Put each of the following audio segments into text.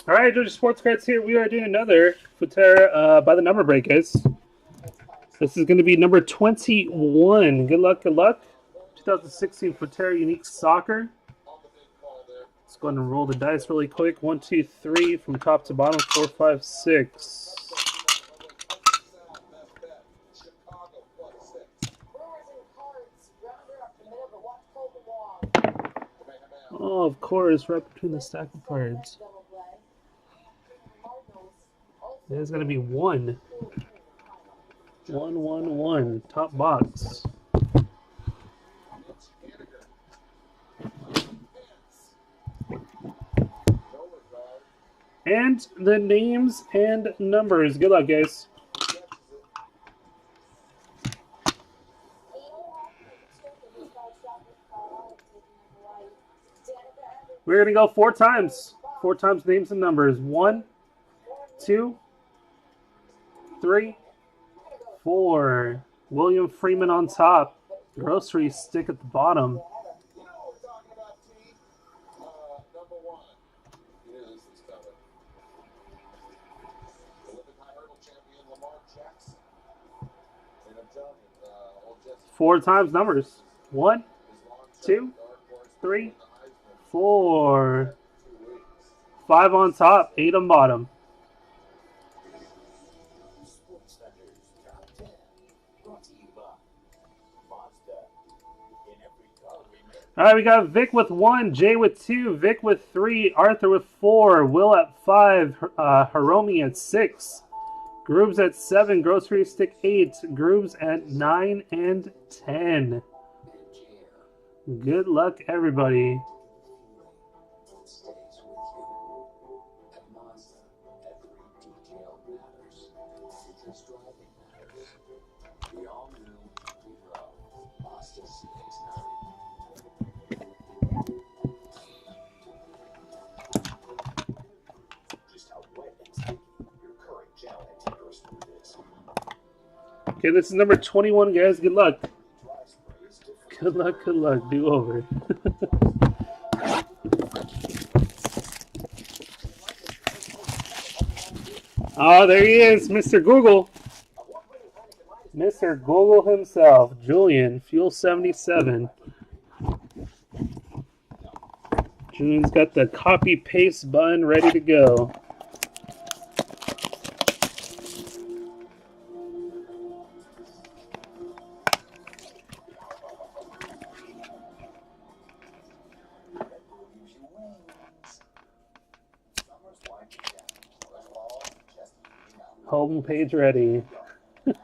All right, Georgia Sports Cards here. We are doing another Futera by the number break, guys. This is going to be number 21. Good luck, good luck. 2016 Futera Unique Soccer. Let's go ahead and roll the dice really quick. 1, 2, 3 from top to bottom. 4, 5, 6. Oh, of course, right between the stack of cards. There's going to be 1. 1, 1, 1. Top box. And the names and numbers. Good luck, guys. We're going to go 4 times. 4 times names and numbers. 1, 2, 3, 4. William Freeman on top. Grocery stick at the bottom. Four times numbers. 1, 2, 3, 4. 5 on top, 8 on bottom. All right, we got Vic with 1, Jay with 2, Vic with 3, Arthur with 4, Will at 5, Hiromi at 6, Grooves at 7, Grocery Stick 8, Grooves at 9 and 10. Good luck, everybody. Okay, this is number 21, guys. Good luck. Good luck, good luck. Do over. Oh, there he is, Mr. Google. Mr. Google himself, Julian, Fuel 77. Julian's got the copy paste button ready to go. Home page ready. All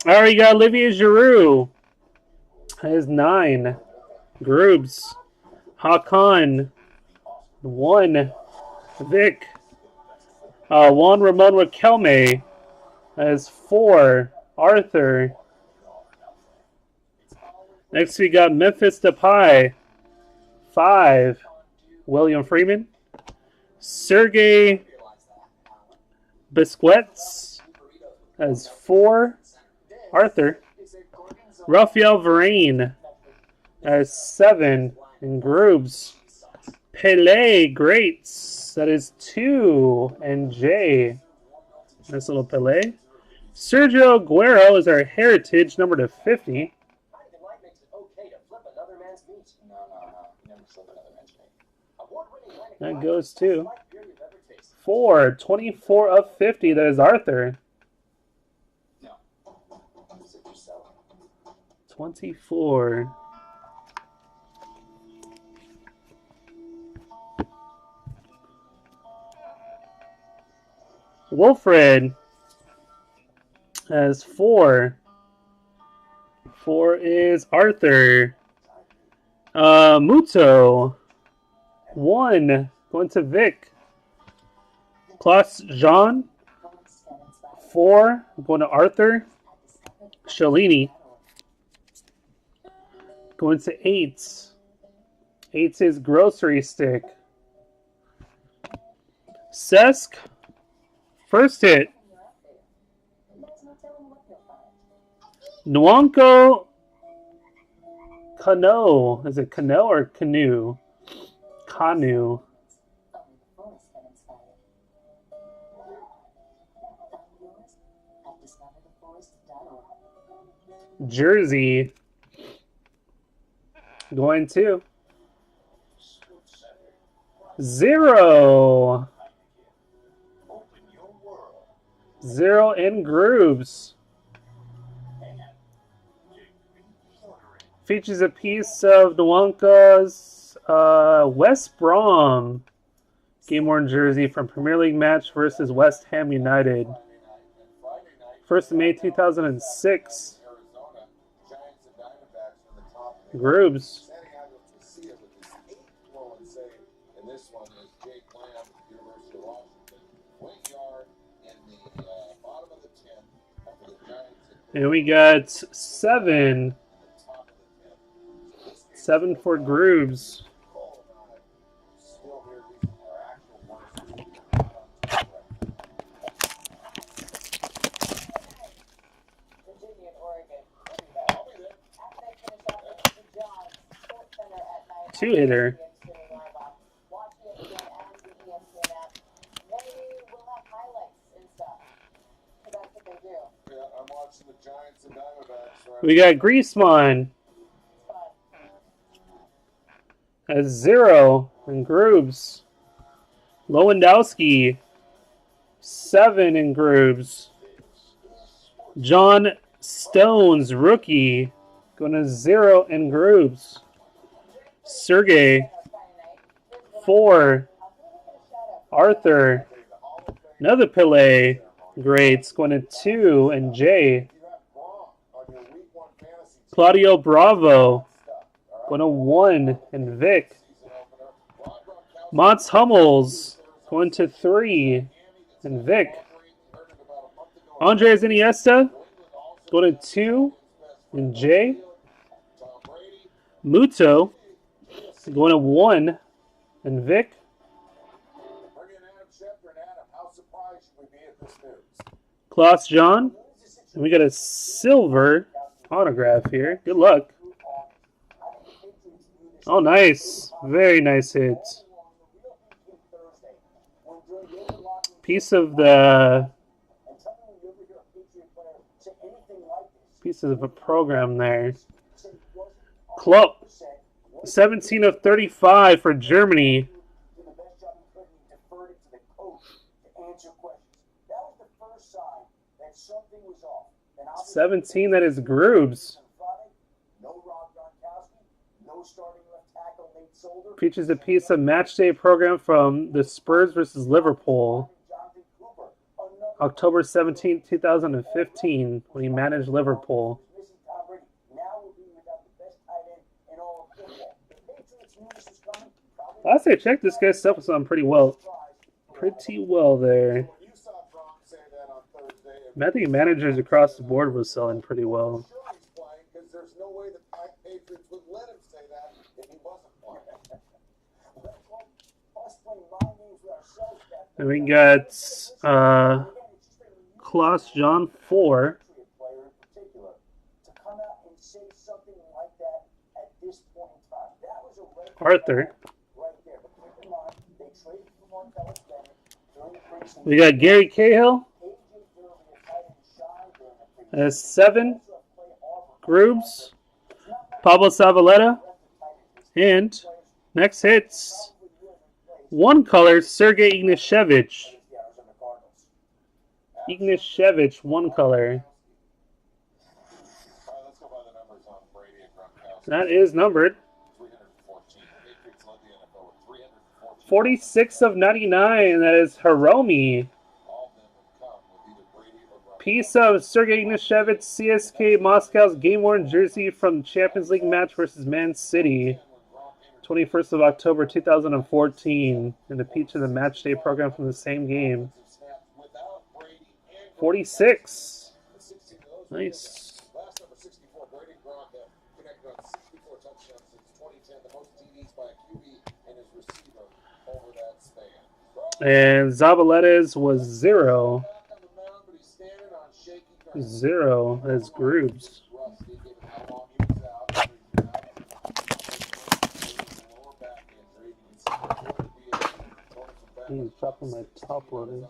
right, you got Olivier Giroux. That is 9. Grooves. Hakan. 1. Vic. Juan Ramon Riquelme. That is 4. Arthur. Next we got Memphis Depay. 5. William Freeman. Sergey Busquets as 4. Arthur. Rafael Varane as 7. And Grooves. Pele Greats. That is 2. And J. Nice little Pele. Sergio Aguero is our heritage, number to 50. That goes to 4. 24 of 50. That is Arthur. 24. Wilfred has 4. 4 is Arthur. Muto. 1 going to Vic. Klaus Jean. 4 going to Arthur. Shalini. Going to 8. 8 is Grocery Stick. Sesk. First hit. Nwanko Cano. Is it Cano or Canoe? Canoe. Jersey. Going to 0. 0 in grooves. Features a piece of Nwanka's West Brom game-worn jersey from Premier League match versus West Ham United. 1st of May 2006. Grooves. And we got 7. 7 for grooves. Two-hitter. We got Griezmann at 0 in grooves. Lewandowski 7 in grooves. John Stones rookie going to 0 in grooves. Sergey 4. Arthur, another Pele greats going to 2 and J. Claudio Bravo going to 1 and Vic. Mats Hummels going to 3 and Vic. Andres Iniesta going to 2 and J. Muto going to 1 and Vic. Klaus John. And we got a silver autograph here. Good luck. Oh, nice. Very nice hit. Piece of the... Pieces of a program there. Klopp. 17 of 35 for Germany. 17, that is grooves. Features a piece of matchday program from the Spurs versus Liverpool. October 17, 2015, when he managed Liverpool. Last I checked, this guy's stuff was on pretty well. Pretty well there. I think managers across the board was selling pretty well. And we got Klaus John 4. Arthur. We got Gary Cahill. 7 grooves. Pablo Zavaleta. And next hits. 1 color, Sergey Ignashevich. 1 color. That is numbered. 46 of 99. That is Hiromi. Piece of Sergey Ignashevich, CSK Moscow's game-worn jersey from the Champions League match versus Man City. 21st of October 2014. And a piece of the matchday program from the same game. 46. Nice. And Zabaleta's was 0. 0 as grooves. He's dropping my top loaders.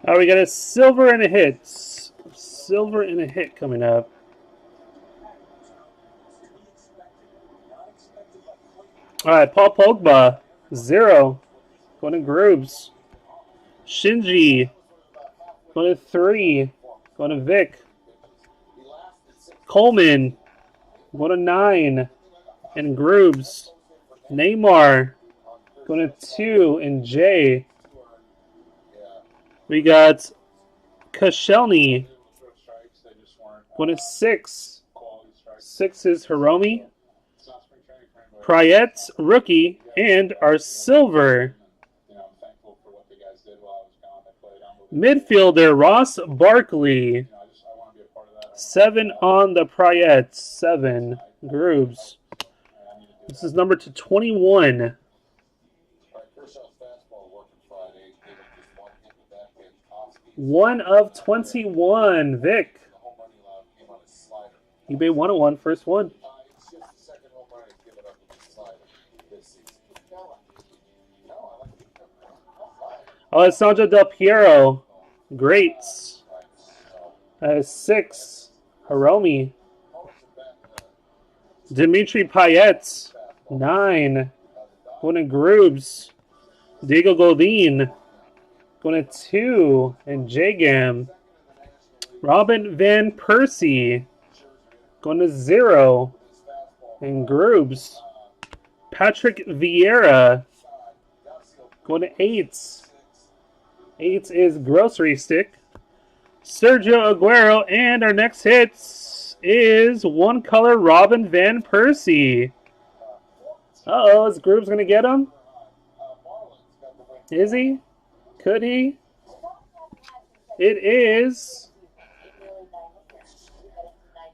All right, we got a silver and a hit. Silver and a hit coming up. All right, Paul Pogba, 0. Going to Grooves. Shinji, going to 3. Going to Vic. Coleman, going to 9. And Grooves. Neymar, going to 2. And J. We got Koscielny, going to 6. 6 is Hiromi. Prayet, rookie, and our silver. Midfielder, Ross Barkley. 7 on the Prayet. 7. Grooves. This is number to 21. One of 21. Vic. eBay 101, first one. Alessandro Del Piero. Greats. 6. Hiromi. Dimitri Payet. 9. Going to Grooves. Diego Godin. Going to 2. And J-Gam. Robin Van Persie. Going to 0. And Grooves. Patrick Vieira. Going to 8. 8 is Grocery Stick. Sergio Aguero. And our next hit is one color Robin Van Persie. Uh-oh, is Grooves going to get him? Is he? Could he? It is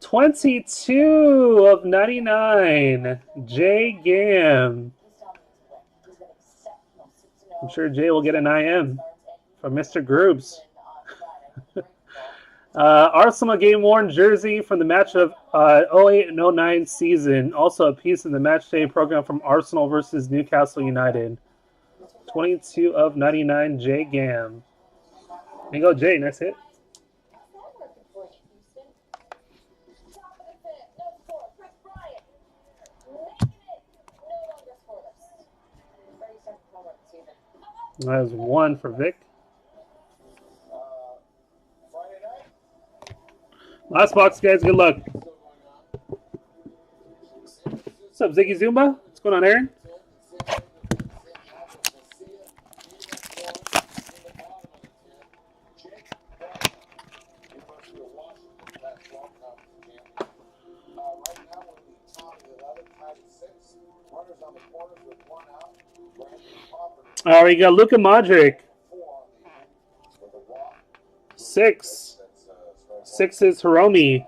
22 of 99. J Gam. I'm sure Jay will get an IM from Mr. Grooves. Arsenal game-worn jersey from the match of 08 and 09 season. Also a piece in the match day program from Arsenal versus Newcastle United. 22 of 99, J Gam. There you go, Jay. Nice hit. That was 1 for Vic. Last box, guys. Good luck. What's up, Ziggy Zumba? What's going on, Aaron? All right, we got Luka Modric. 6. 6 is Hiromi.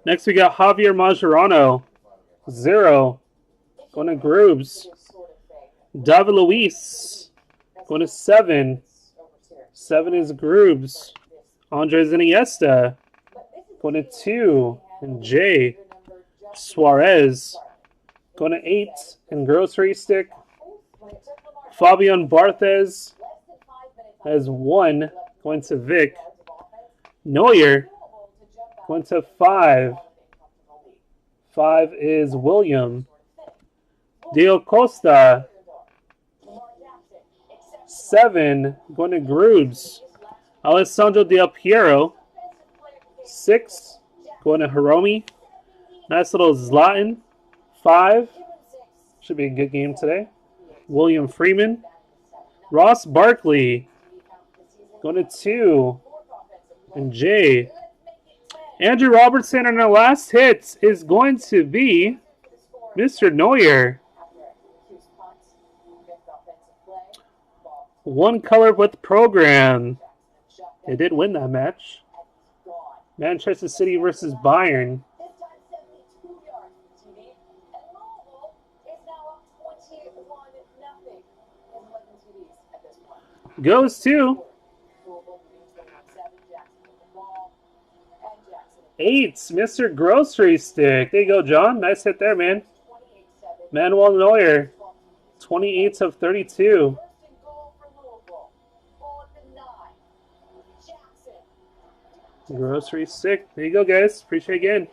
Next, we got Javier Mascherano. 0. Going to Grooves. David Luiz. Going to 7. 7 is Grooves. Andres Iniesta. Going to 2. And J. Suarez. Going to 8. And Grocery Stick. Fabian Barthez has 1. Going to Vic. Neuer. Going to 5. 5 is William. Dio Costa. 7. Going to Grooves. Alessandro Del Piero. 6. Going to Hiromi. Nice little Zlatan. 5. Should be a good game today. William Freeman. Ross Barkley. Going to 2. And J. Andrew Robertson, and our last hit is going to be Mr. Neuer. 1 color with program. They did win that match. Manchester City versus Bayern. goes to 8, Mr. Grocery Stick. There you go, John. Nice hit there, man. Manuel Neuer, 28 of 32. Grocery Stick. There you go, guys. Appreciate it again.